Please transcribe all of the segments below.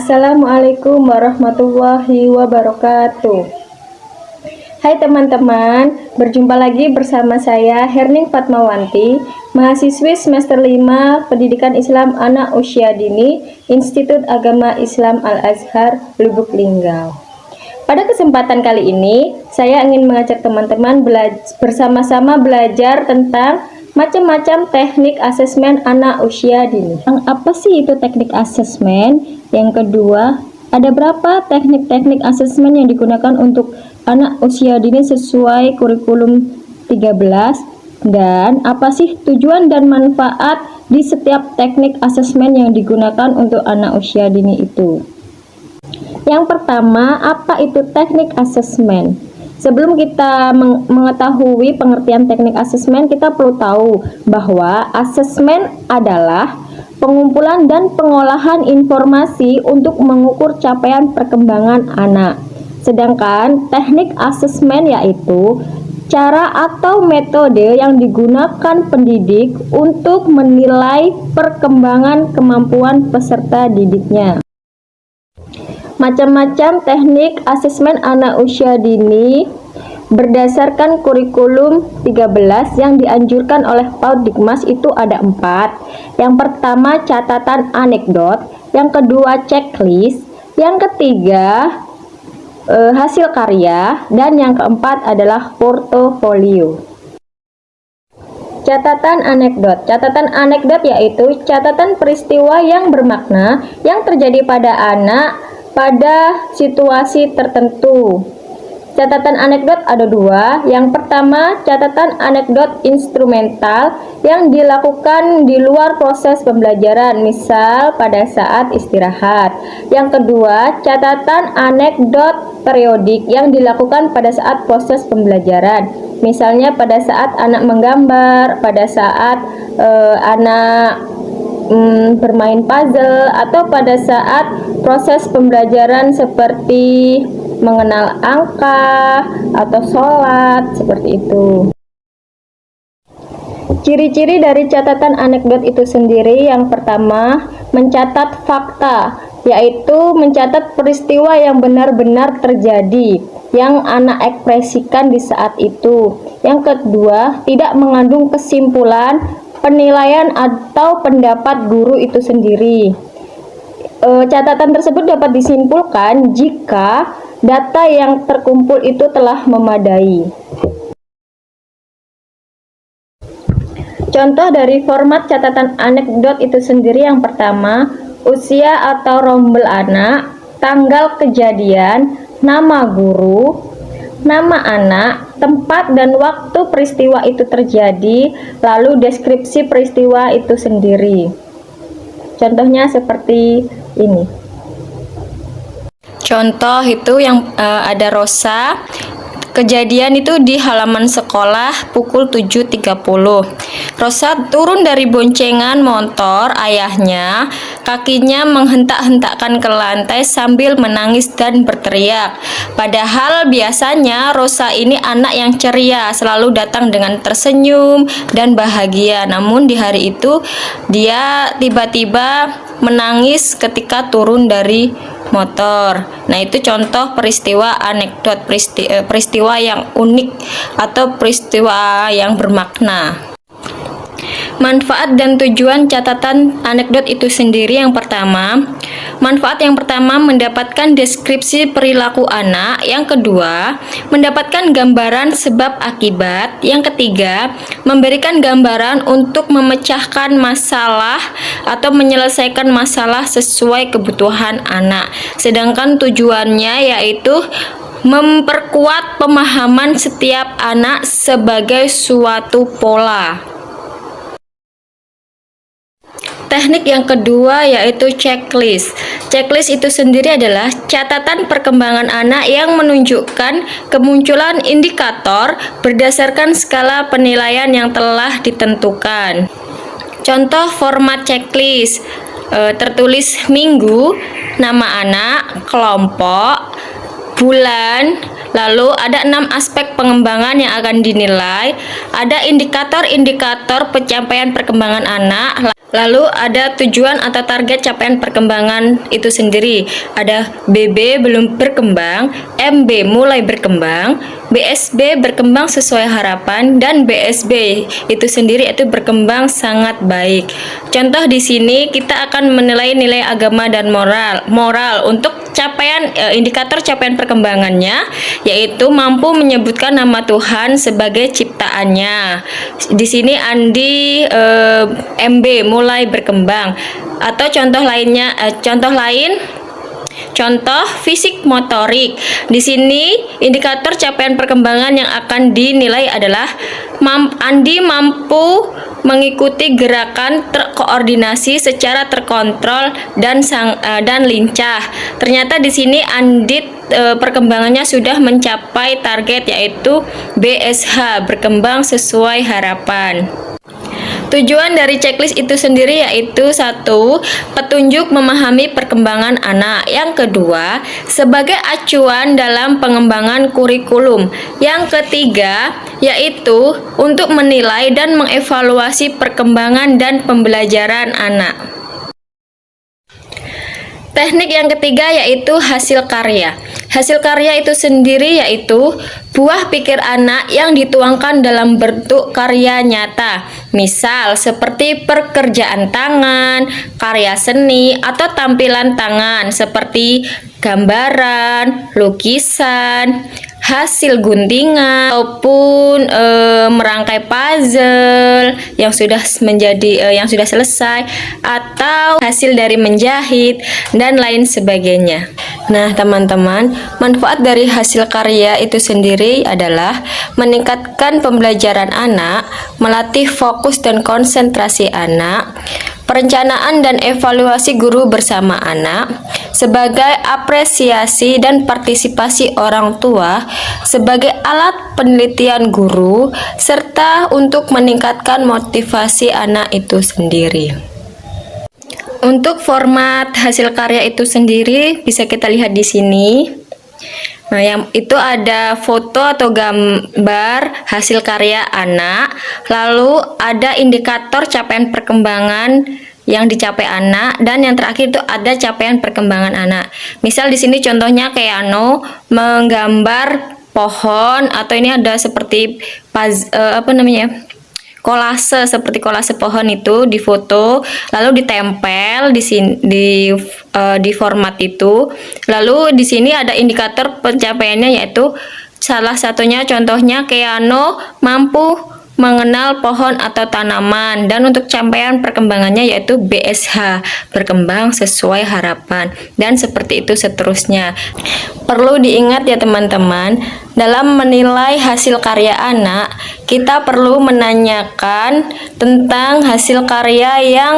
Assalamualaikum warahmatullahi wabarakatuh. Hai teman-teman, berjumpa lagi bersama saya Herning Fatmawanti, mahasiswi semester 5 Pendidikan Islam Anak Usia Dini, Institut Agama Islam Al-Azhar, Lubuk Linggau. Pada kesempatan kali ini, saya ingin mengajak teman-teman bersama-sama belajar tentang macam-macam teknik asesmen anak usia dini. Apa sih itu teknik asesmen? Yang kedua, ada berapa teknik-teknik asesmen yang digunakan untuk anak usia dini sesuai kurikulum 13? Dan apa sih tujuan dan manfaat di setiap teknik asesmen yang digunakan untuk anak usia dini itu? Yang pertama, apa itu teknik asesmen? Sebelum kita mengetahui pengertian teknik asesmen, kita perlu tahu bahwa asesmen adalah pengumpulan dan pengolahan informasi untuk mengukur capaian perkembangan anak. Sedangkan teknik asesmen yaitu cara atau metode yang digunakan pendidik untuk menilai perkembangan kemampuan peserta didiknya. Macam-macam teknik asesmen anak usia dini berdasarkan kurikulum 13 yang dianjurkan oleh PAUD Dikmas itu ada 4. Yang pertama catatan anekdot, yang kedua checklist, yang ketiga hasil karya, dan yang keempat adalah portofolio. Catatan anekdot. Catatan anekdot yaitu catatan peristiwa yang bermakna yang terjadi pada anak pada situasi tertentu. Catatan anekdot ada 2. Yang pertama, catatan anekdot instrumental yang dilakukan di luar proses pembelajaran, misal pada saat istirahat. Yang kedua, catatan anekdot periodik yang dilakukan pada saat proses pembelajaran, misalnya pada saat anak menggambar, pada saat anak bermain puzzle, atau pada saat proses pembelajaran seperti mengenal angka atau sholat, seperti itu. Ciri-ciri dari catatan anekdot itu sendiri, yang pertama, mencatat fakta, yaitu mencatat peristiwa yang benar-benar terjadi, yang anak ekspresikan di saat itu. Yang kedua, tidak mengandung kesimpulan, penilaian atau pendapat guru itu sendiri. Catatan tersebut dapat disimpulkan jika data yang terkumpul itu telah memadai. Contoh dari format catatan anekdot itu sendiri, yang pertama, usia atau rombel anak, tanggal kejadian, nama guru, nama anak, tempat dan waktu peristiwa itu terjadi, lalu deskripsi peristiwa itu sendiri. Contohnya seperti ini. Contoh itu yang ada Rosa. Kejadian itu di halaman sekolah pukul 7.30. Rosa turun dari boncengan motor ayahnya, kakinya menghentak-hentakkan ke lantai sambil menangis dan berteriak. Padahal biasanya Rosa ini anak yang ceria, selalu datang dengan tersenyum dan bahagia. Namun di hari itu dia tiba-tiba menangis ketika turun dari motor. Nah, itu contoh peristiwa anekdot, peristiwa yang unik atau peristiwa yang bermakna. Manfaat dan tujuan catatan anekdot itu sendiri, yang pertama, manfaat yang pertama mendapatkan deskripsi perilaku anak, yang kedua mendapatkan gambaran sebab akibat, yang ketiga memberikan gambaran untuk memecahkan masalah atau menyelesaikan masalah sesuai kebutuhan anak. Sedangkan tujuannya yaitu memperkuat pemahaman setiap anak sebagai suatu pola. Teknik yang kedua yaitu checklist. Checklist itu sendiri adalah catatan perkembangan anak yang menunjukkan kemunculan indikator berdasarkan skala penilaian yang telah ditentukan. Contoh format checklist, tertulis minggu, nama anak, kelompok, bulan, lalu ada 6 aspek pengembangan yang akan dinilai, ada indikator-indikator pencapaian perkembangan anak, Lalu ada tujuan atau target capaian perkembangan itu sendiri. Ada BB belum berkembang, MB mulai berkembang, BSB berkembang sesuai harapan, dan BSB itu sendiri itu berkembang sangat baik. Contoh di sini kita akan menilai nilai agama dan moral untuk capaian indikator capaian perkembangannya, yaitu mampu menyebutkan nama Tuhan sebagai ciptaannya. Di sini Andi MB mulai berkembang. Atau contoh lainnya, contoh fisik motorik. Di sini indikator capaian perkembangan yang akan dinilai adalah Andi mampu mengikuti gerakan terkoordinasi secara terkontrol dan lincah. Ternyata di sini Andi perkembangannya sudah mencapai target, yaitu BSH, berkembang sesuai harapan. Tujuan dari checklist itu sendiri yaitu satu, petunjuk memahami perkembangan anak. Yang kedua, sebagai acuan dalam pengembangan kurikulum. Yang ketiga, yaitu untuk menilai dan mengevaluasi perkembangan dan pembelajaran anak. Teknik yang ketiga yaitu hasil karya. Hasil karya itu sendiri yaitu buah pikir anak yang dituangkan dalam bentuk karya nyata. Misal seperti pekerjaan tangan, karya seni, atau tampilan tangan seperti gambaran, lukisan, hasil guntingan, ataupun merangkai puzzle yang sudah selesai, atau hasil dari menjahit dan lain sebagainya. Nah, teman-teman, manfaat dari hasil karya itu sendiri adalah meningkatkan pembelajaran anak, melatih fokus dan konsentrasi anak, perencanaan dan evaluasi guru bersama anak, sebagai apresiasi dan partisipasi orang tua, sebagai alat penelitian guru, serta untuk meningkatkan motivasi anak itu sendiri. Untuk format hasil karya itu sendiri bisa kita lihat di sini. Nah, yang itu ada foto atau gambar hasil karya anak, lalu ada indikator capaian perkembangan yang dicapai anak, dan yang terakhir itu ada capaian perkembangan anak. Misal di sini contohnya Keanu menggambar pohon, atau ini ada seperti kolase, seperti kolase pohon itu difoto lalu ditempel di sini di format itu. Lalu di sini ada indikator pencapaiannya, yaitu salah satunya contohnya Keanu mampu mengenal pohon atau tanaman, dan untuk capaian perkembangannya yaitu BSH, berkembang sesuai harapan, dan seperti itu seterusnya. Perlu diingat ya teman-teman, dalam menilai hasil karya anak, kita perlu menanyakan tentang hasil karya yang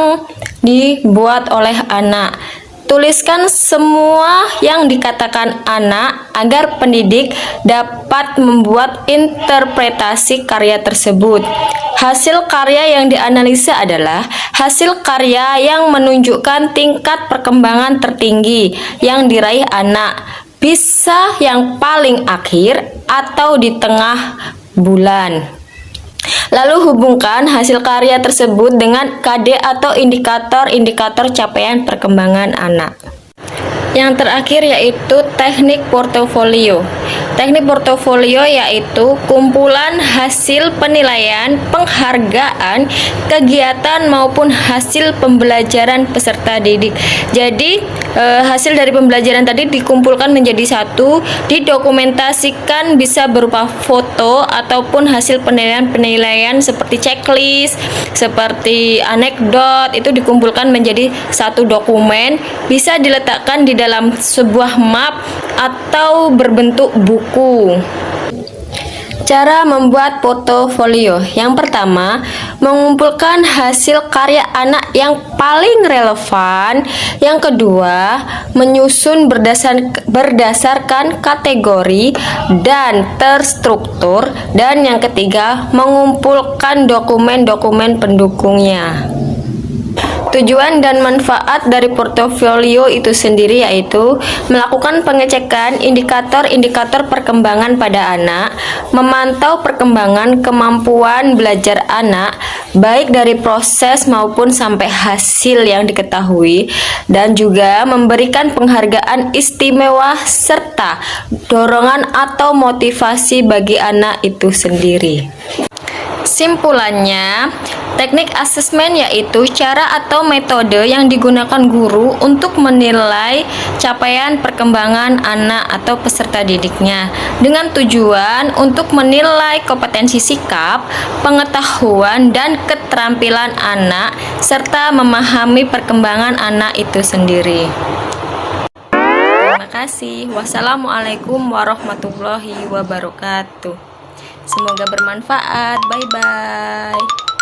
dibuat oleh anak. Tuliskan semua yang dikatakan anak agar pendidik dapat membuat interpretasi karya tersebut. Hasil karya yang dianalisa adalah hasil karya yang menunjukkan tingkat perkembangan tertinggi yang diraih anak, bisa yang paling akhir atau di tengah bulan. Lalu hubungkan hasil karya tersebut dengan KD atau indikator-indikator capaian perkembangan anak. Yang terakhir yaitu teknik portofolio. Teknik portofolio yaitu kumpulan hasil penilaian, penghargaan, kegiatan maupun hasil pembelajaran peserta didik. Jadi hasil dari pembelajaran tadi dikumpulkan menjadi satu, didokumentasikan bisa berupa foto ataupun hasil penilaian seperti checklist, seperti anekdot, itu dikumpulkan menjadi satu dokumen, bisa diletakkan di dalam sebuah map atau berbentuk buku. Cara membuat portofolio. Yang pertama, mengumpulkan hasil karya anak yang paling relevan. Yang kedua, menyusun berdasarkan kategori dan terstruktur. Dan yang ketiga, mengumpulkan dokumen-dokumen pendukungnya. Tujuan dan manfaat dari portofolio itu sendiri yaitu melakukan pengecekan indikator-indikator perkembangan pada anak, memantau perkembangan kemampuan belajar anak, baik dari proses maupun sampai hasil yang diketahui, dan juga memberikan penghargaan istimewa serta dorongan atau motivasi bagi anak itu sendiri. Simpulannya, teknik asesmen yaitu cara atau metode yang digunakan guru untuk menilai capaian perkembangan anak atau peserta didiknya dengan tujuan untuk menilai kompetensi sikap, pengetahuan, dan keterampilan anak serta memahami perkembangan anak itu sendiri. Terima kasih. Wassalamualaikum warahmatullahi wabarakatuh. Semoga bermanfaat. Bye-bye.